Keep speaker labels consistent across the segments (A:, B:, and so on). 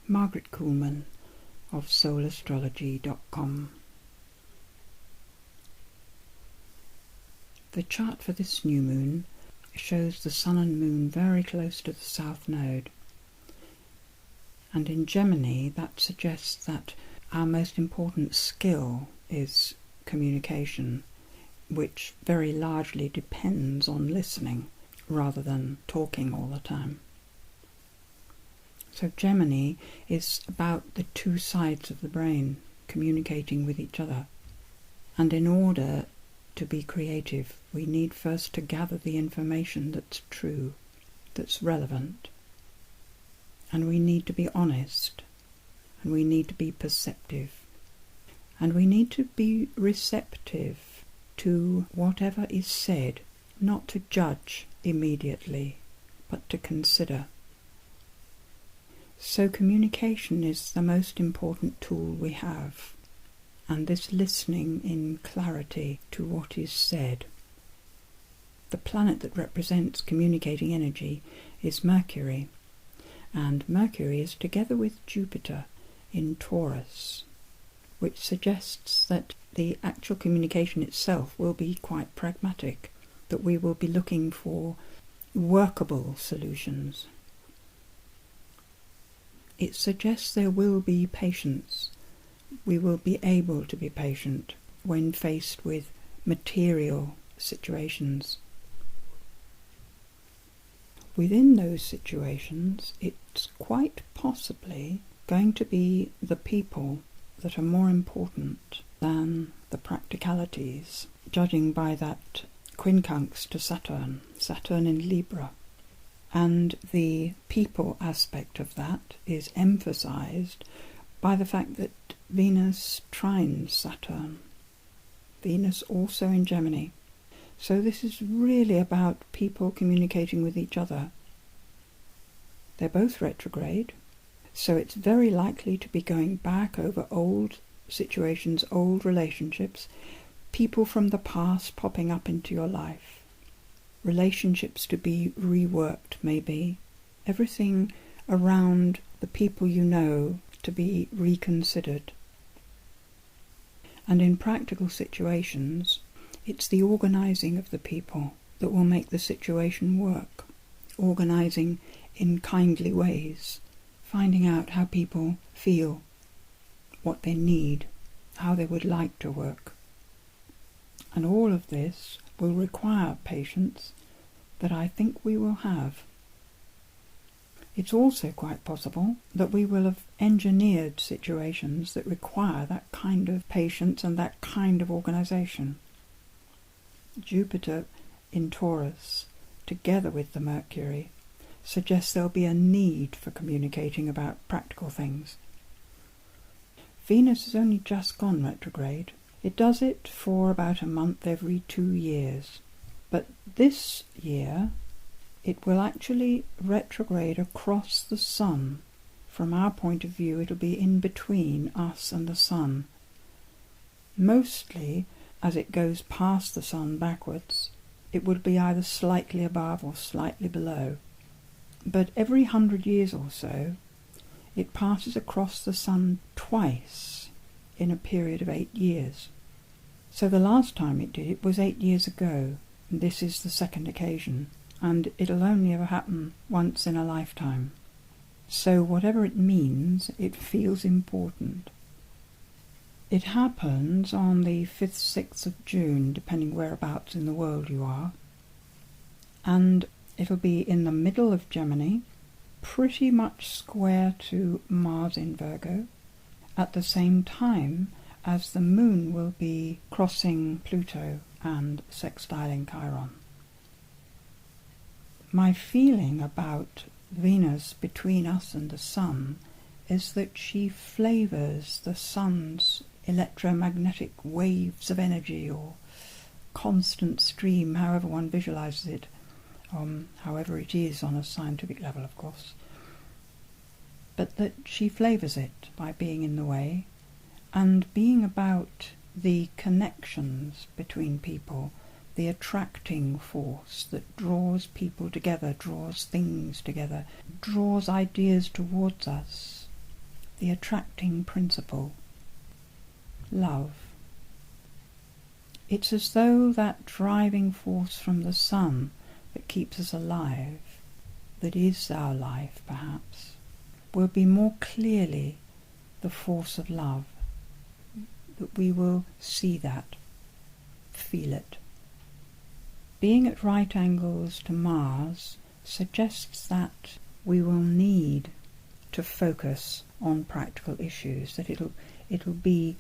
A: Margaret Kuhlman of soulastrology.com. The chart for this new moon shows the Sun and Moon very close to the South Node. And in Gemini, that suggests that our most important skill is communication, which very largely depends on listening rather than talking all the time. So Gemini is about the two sides of the brain communicating with each other. And in order to be creative, we need first to gather the information that's true, that's relevant. And we need to be honest, and we need to be perceptive, and we need to be receptive to whatever is said, not to judge immediately, but to consider. So communication is the most important tool we have, and this listening in clarity to what is said. The planet that represents communicating energy is Mercury, and Mercury is together with Jupiter in Taurus, which suggests that the actual communication itself will be quite pragmatic, that we will be looking for workable solutions. It suggests there will be patience. We will be able to be patient when faced with material situations. Within those situations, it's quite possibly going to be the people that are more important than the practicalities, judging by that quincunx to Saturn, Saturn in Libra. And the people aspect of that is emphasized by the fact that Venus trines Saturn. Venus also in Gemini. So this is really about people communicating with each other. They're both retrograde, so it's very likely to be going back over old situations, old relationships, people from the past popping up into your life. Relationships to be reworked, maybe. Everything around the people you know to be reconsidered. And in practical situations, it's the organising of the people that will make the situation work. Organising in kindly ways, finding out how people feel, what they need, how they would like to work. And all of this will require patience that I think we will have. It's also quite possible that we will have engineered situations that require that kind of patience and that kind of organisation. Jupiter in Taurus, together with the Mercury, suggests there'll be a need for communicating about practical things. Venus has only just gone retrograde. It does it for about a month every 2 years. But this year, it will actually retrograde across the Sun. From our point of view, it'll be in between us and the Sun. Mostly, as it goes past the Sun backwards, it would be either slightly above or slightly below. But every 100 years or so, it passes across the Sun twice in a period of 8 years. So the last time it did it was 8 years ago. This is the second occasion, and it'll only ever happen once in a lifetime. So whatever it means, it feels important. It happens on the 5th, 6th of June, depending whereabouts in the world you are. And it'll be in the middle of Gemini, pretty much square to Mars in Virgo, at the same time as the Moon will be crossing Pluto and sextiling Chiron. My feeling about Venus between us and the Sun is that she flavours the Sun's electromagnetic waves of energy, or constant stream, however one visualises it, however it is on a scientific level, of course. But that she flavours it by being in the way, and being about the connections between people, the attracting force that draws people together, draws things together, draws ideas towards us, the attracting principle, love. It's as though that driving force from the sun that keeps us alive, that is our life perhaps, will be more clearly the force of love, that we will see that, feel it. Being at right angles to Mars suggests that we will need to focus on practical issues, that it'll be,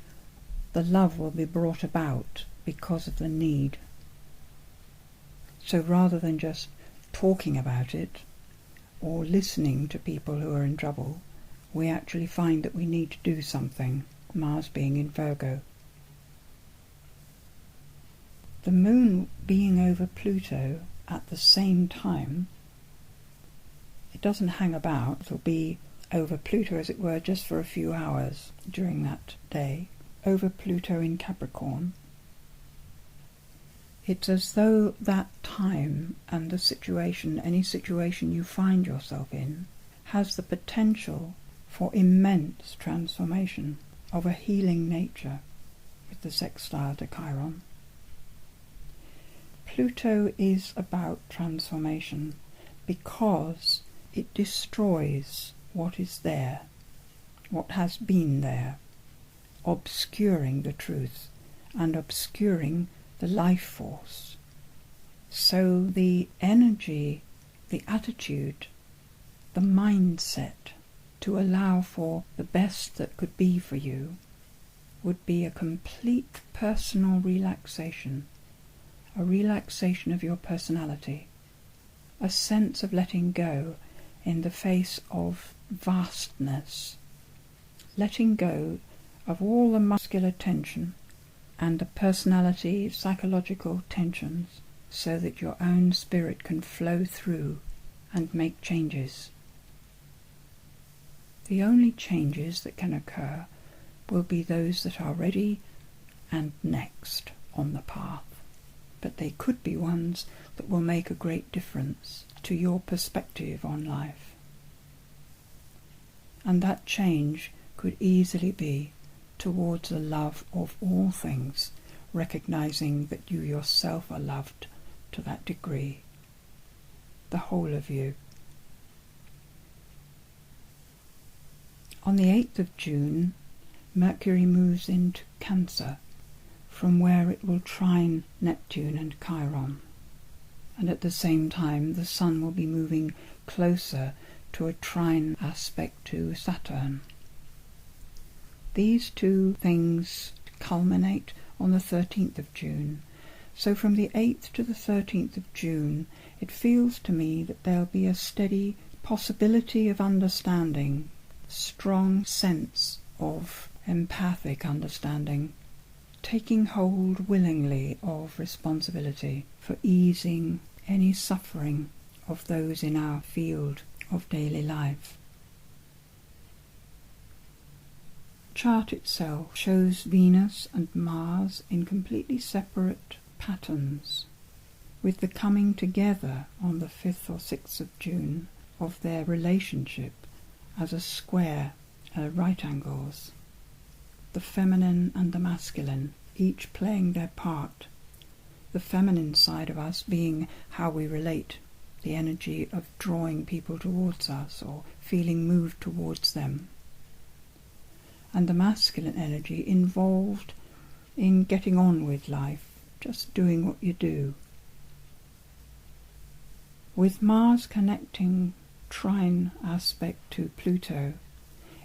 A: the love will be brought about because of the need. So rather than just talking about it or listening to people who are in trouble, we actually find that we need to do something, Mars being in Virgo. The moon being over Pluto at the same time, it doesn't hang about, it'll be over Pluto as it were just for a few hours during that day, over Pluto in Capricorn. It's as though that time and the situation, any situation you find yourself in, has the potential for immense transformation of a healing nature with the sextile to Chiron. Pluto is about transformation because it destroys what is there, what has been there, obscuring the truth and obscuring the life force. So the energy, the attitude, the mindset to allow for the best that could be for you would be a complete personal relaxation, a relaxation of your personality, a sense of letting go in the face of vastness, letting go of all the muscular tension and the personality, psychological tensions, so that your own spirit can flow through and make changes. The only changes that can occur will be those that are ready and next on the path, but they could be ones that will make a great difference to your perspective on life. And that change could easily be towards a love of all things, recognizing that you yourself are loved to that degree, the whole of you. On the 8th of June, Mercury moves into Cancer, from where it will trine Neptune and Chiron, and at the same time the Sun will be moving closer to a trine aspect to Saturn. These two things culminate on the 13th of June. So from the 8th to the 13th of June, it feels to me that there'll be a steady possibility of understanding, strong sense of empathic understanding, taking hold willingly of responsibility for easing any suffering of those in our field of daily life. Chart itself shows Venus and Mars in completely separate patterns, with the coming together on the 5th or 6th of June of their relationship as a square at right angles, the feminine and the masculine, each playing their part, the feminine side of us being how we relate, the energy of drawing people towards us or feeling moved towards them, and the masculine energy involved in getting on with life, just doing what you do. With Mars connecting trine aspect to Pluto,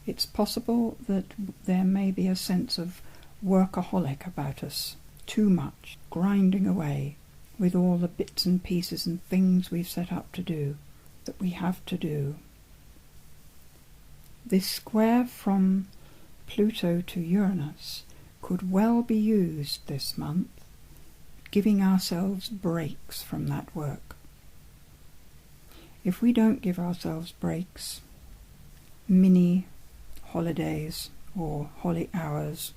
A: it's possible that there may be a sense of workaholic about us, too much, grinding away with all the bits and pieces and things we've set up to do, that we have to do. This square from Pluto to Uranus could well be used this month, giving ourselves breaks from that work. If we don't give ourselves breaks, mini holidays or holly hours,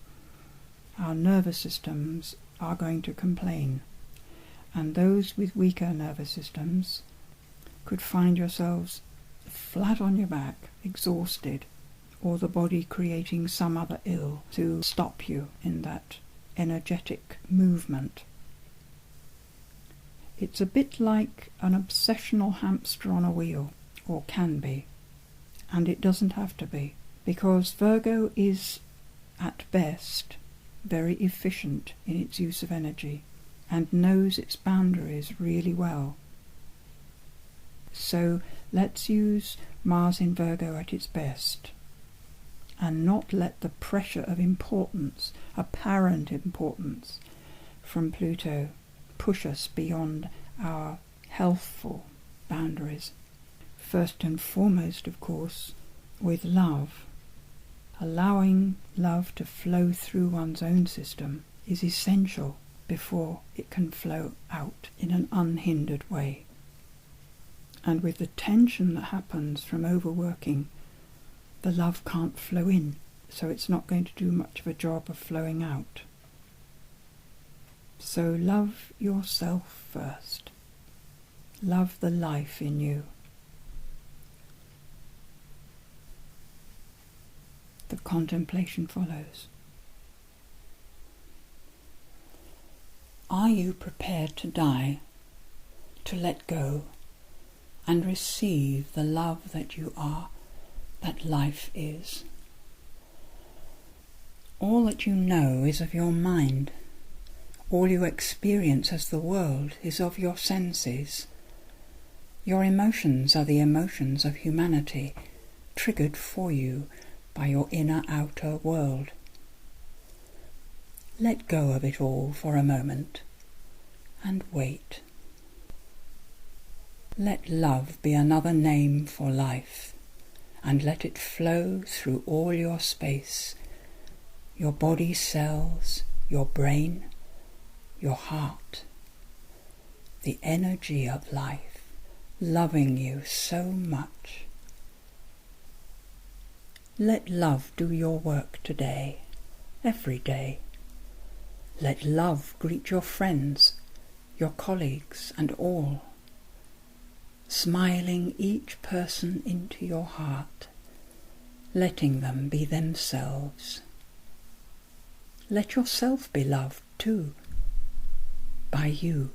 A: our nervous systems are going to complain, and those with weaker nervous systems could find yourselves flat on your back, exhausted, or the body creating some other ill to stop you in that energetic movement. It's a bit like an obsessional hamster on a wheel, or can be, and it doesn't have to be, because Virgo is, at best, very efficient in its use of energy and knows its boundaries really well. So let's use Mars in Virgo at its best and not let the pressure of importance, apparent importance, from Pluto push us beyond our healthful boundaries. First and foremost, of course, with love. Allowing love to flow through one's own system is essential before it can flow out in an unhindered way. And with the tension that happens from overworking, the love can't flow in, so it's not going to do much of a job of flowing out. So love yourself first. Love the life in you. The contemplation follows. Are you prepared to die, to let go, and receive the love that you are, that life is? All that you know is of your mind. All you experience as the world is of your senses. Your emotions are the emotions of humanity, triggered for you by your inner-outer world. Let go of it all for a moment and wait. Let love be another name for life, and let it flow through all your space, your body cells, your brain, your heart. The energy of life, loving you so much. Let love do your work today, every day. Let love greet your friends, your colleagues, and all, smiling each person into your heart, letting them be themselves. Let yourself be loved too, by you.